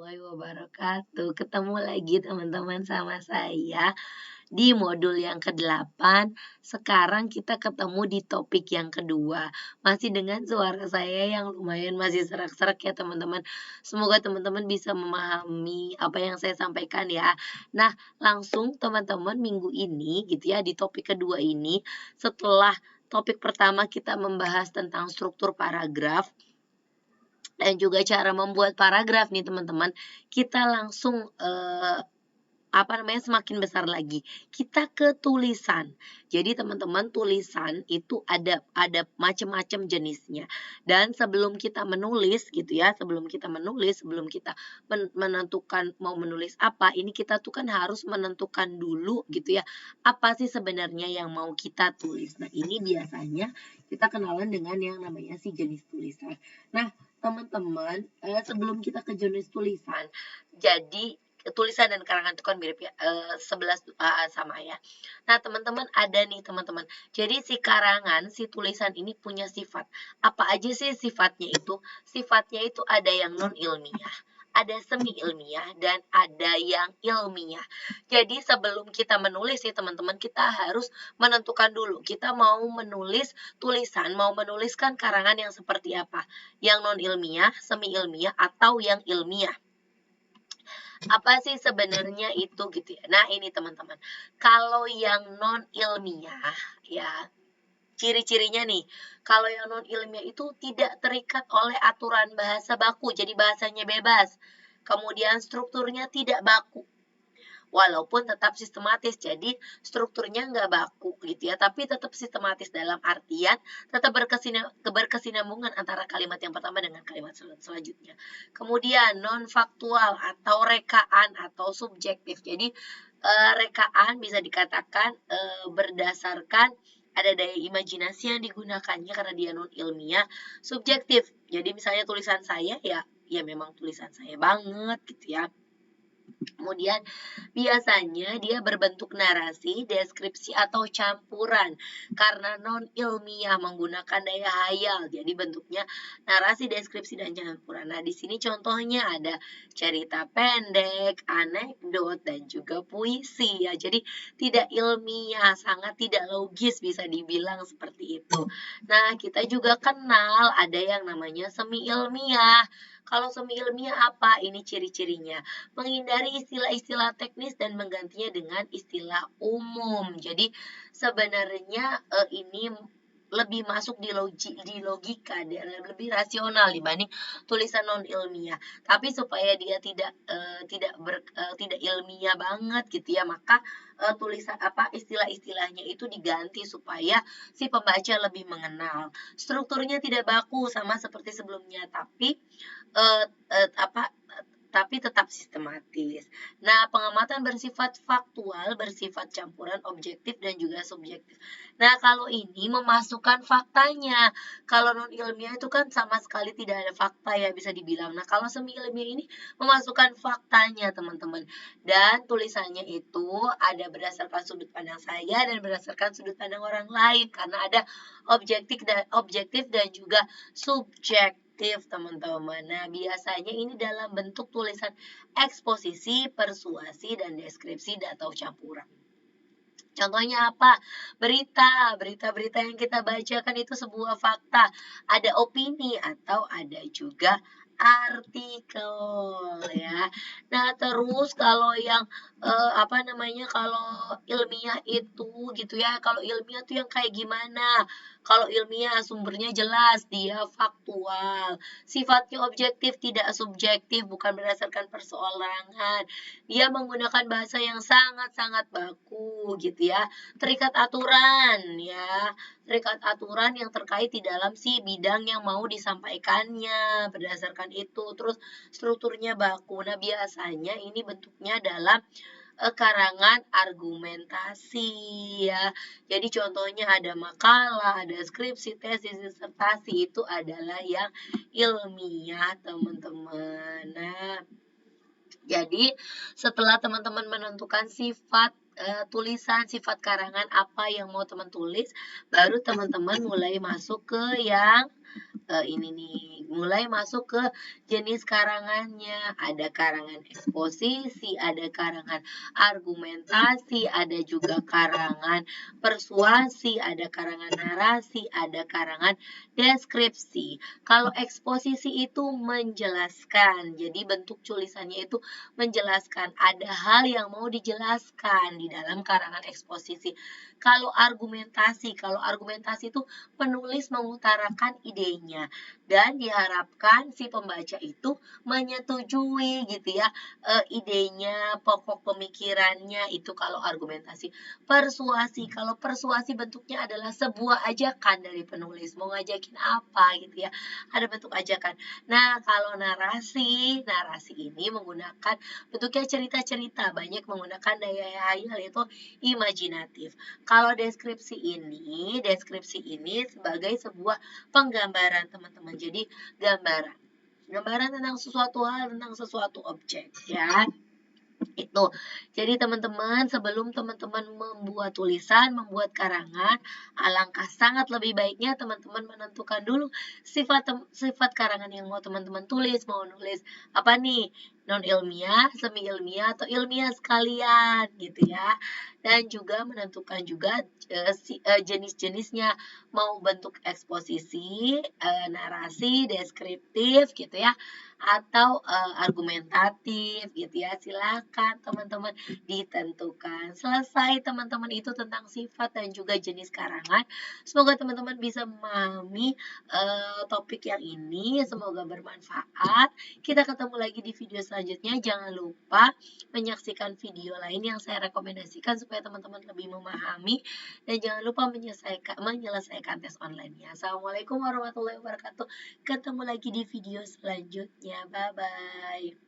warahmatullahi wabarakatuh. Ketemu lagi teman-teman sama saya di modul yang ke-8. Sekarang kita ketemu di topik yang kedua. Masih dengan suara saya yang lumayan masih serak-serak ya teman-teman. Semoga teman-teman bisa memahami apa yang saya sampaikan ya. Nah, langsung teman-teman minggu ini gitu ya di topik kedua ini setelah topik pertama kita membahas tentang struktur paragraf dan juga cara membuat paragraf nih teman-teman, kita langsung, semakin besar lagi, kita ke tulisan. Jadi teman-teman tulisan itu ada macam-macam jenisnya. Dan sebelum kita menulis gitu ya, sebelum kita menentukan mau menulis apa, ini kita tuh kan harus menentukan dulu gitu ya, apa sih sebenarnya yang mau kita tulis. Nah ini biasanya kita kenalan dengan yang namanya si jenis tulisan. Nah teman-teman, sebelum kita ke jenis tulisan, jadi tulisan dan karangan itu kan mirip ya, 11 sama ya. Nah, teman-teman ada nih teman-teman. Jadi si karangan, si tulisan ini punya sifat. Apa aja sih sifatnya itu? Sifatnya itu ada yang non ilmiah, ada semi ilmiah dan ada yang ilmiah. Jadi sebelum kita menulis nih teman-teman, kita harus menentukan dulu kita mau menulis tulisan, mau menuliskan karangan yang seperti apa? Yang non ilmiah, semi ilmiah atau yang ilmiah. Apa sih sebenarnya itu gitu ya. Nah, ini teman-teman. Kalau yang non ilmiah ya, ciri-cirinya nih. Kalau yang non ilmiah itu tidak terikat oleh aturan bahasa baku, jadi bahasanya bebas. Kemudian strukturnya tidak baku, walaupun tetap sistematis. Jadi strukturnya nggak baku gitu ya, tapi tetap sistematis dalam artian tetap berkesinambungan antara kalimat yang pertama dengan kalimat selanjutnya. Kemudian non faktual atau rekaan atau subjektif. Jadi rekaan bisa dikatakan berdasarkan ada daya imajinasi yang digunakannya karena dia non ilmiah. Subjektif, jadi misalnya tulisan saya ya memang tulisan saya banget gitu ya. Kemudian biasanya dia berbentuk narasi, deskripsi atau campuran karena non ilmiah menggunakan daya hayal. Jadi bentuknya narasi, deskripsi dan campuran. Nah, di sini contohnya ada cerita pendek, anekdot dan juga puisi ya. Jadi tidak ilmiah, sangat tidak logis bisa dibilang seperti itu. Nah, kita juga kenal ada yang namanya semi ilmiah. Kalau semi ilmiah apa? Ini ciri-cirinya menghindari istilah-istilah teknis dan menggantinya dengan istilah umum. Jadi sebenarnya ini lebih masuk di logika dan lebih rasional dibanding tulisan non ilmiah. Tapi supaya dia tidak ilmiah banget gitu ya, maka tulisan istilah-istilahnya itu diganti supaya si pembaca lebih mengenal. Strukturnya tidak baku sama seperti sebelumnya, tapi uh, uh, apa tapi tetap sistematis. Nah, pengamatan bersifat faktual, bersifat campuran objektif dan juga subjektif. Nah, kalau ini memasukkan faktanya. Kalau non ilmiah itu kan sama sekali tidak ada fakta ya bisa dibilang. Nah, kalau semi ilmiah ini memasukkan faktanya, teman-teman. Dan tulisannya itu ada berdasarkan sudut pandang saya dan berdasarkan sudut pandang orang lain karena ada objektif dan juga subjektif teman-teman. Nah, biasanya ini dalam bentuk tulisan eksposisi, persuasi, dan deskripsi atau campuran. Contohnya apa? Berita yang kita bacakan itu sebuah fakta. Ada opini atau ada juga artikel ya. Nah, terus kalau yang kalau ilmiah itu gitu ya. Kalau ilmiah tuh yang kayak gimana? Kalau ilmiah sumbernya jelas, dia faktual. Sifatnya objektif, tidak subjektif, bukan berdasarkan perseorangan. Dia menggunakan bahasa yang sangat-sangat baku gitu ya. Terikat aturan ya. Terikat aturan yang terkait di dalam si bidang yang mau disampaikannya berdasarkan itu. Terus strukturnya baku. Nah, biasanya ini bentuknya dalam karangan argumentasi ya. Jadi contohnya ada makalah, ada skripsi, tesis, disertasi itu adalah yang ilmiah, teman-teman. Nah, jadi setelah teman-teman menentukan sifat tulisan, sifat karangan apa yang mau teman tulis, baru teman-teman mulai masuk ke yang ini nih, mulai masuk ke jenis karangannya. Ada karangan eksposisi, ada karangan argumentasi, ada juga karangan persuasi, ada karangan narasi, ada karangan deskripsi. Kalau eksposisi itu menjelaskan, jadi bentuk tulisannya itu menjelaskan, ada hal yang mau dijelaskan di dalam karangan eksposisi. Kalau argumentasi itu penulis mengutarakan idenya dan diharapkan si pembaca itu menyetujui gitu ya, idenya, pokok pemikirannya itu kalau argumentasi. Kalau persuasi bentuknya adalah sebuah ajakan dari penulis, mau ngajakin apa gitu ya, ada bentuk ajakan. Nah, kalau narasi ini menggunakan bentuknya cerita-cerita, banyak menggunakan daya hayal yaitu imajinatif. Kalau deskripsi ini sebagai sebuah penggambaran teman-teman. Jadi gambaran tentang sesuatu hal, tentang sesuatu objek ya. Itu. Jadi teman-teman, sebelum teman-teman membuat tulisan, membuat karangan, alangkah sangat lebih baiknya teman-teman menentukan dulu sifat karangan yang mau teman-teman tulis, mau nulis apa nih? Non ilmiah, semi ilmiah atau ilmiah sekalian gitu ya. Dan juga menentukan juga jenis-jenisnya, mau bentuk eksposisi, narasi, deskriptif gitu ya, atau argumentatif gitu ya. Silakan teman-teman ditentukan. Selesai teman-teman itu tentang sifat dan juga jenis karangan. Semoga teman-teman bisa memahami topik yang ini. Semoga bermanfaat. Kita ketemu lagi di video selanjutnya. Jangan lupa menyaksikan video lain yang saya rekomendasikan supaya teman-teman lebih memahami, dan jangan lupa menyelesaikan tes online-nya. Assalamualaikum warahmatullahi wabarakatuh. Ketemu lagi di video selanjutnya. Bye-bye.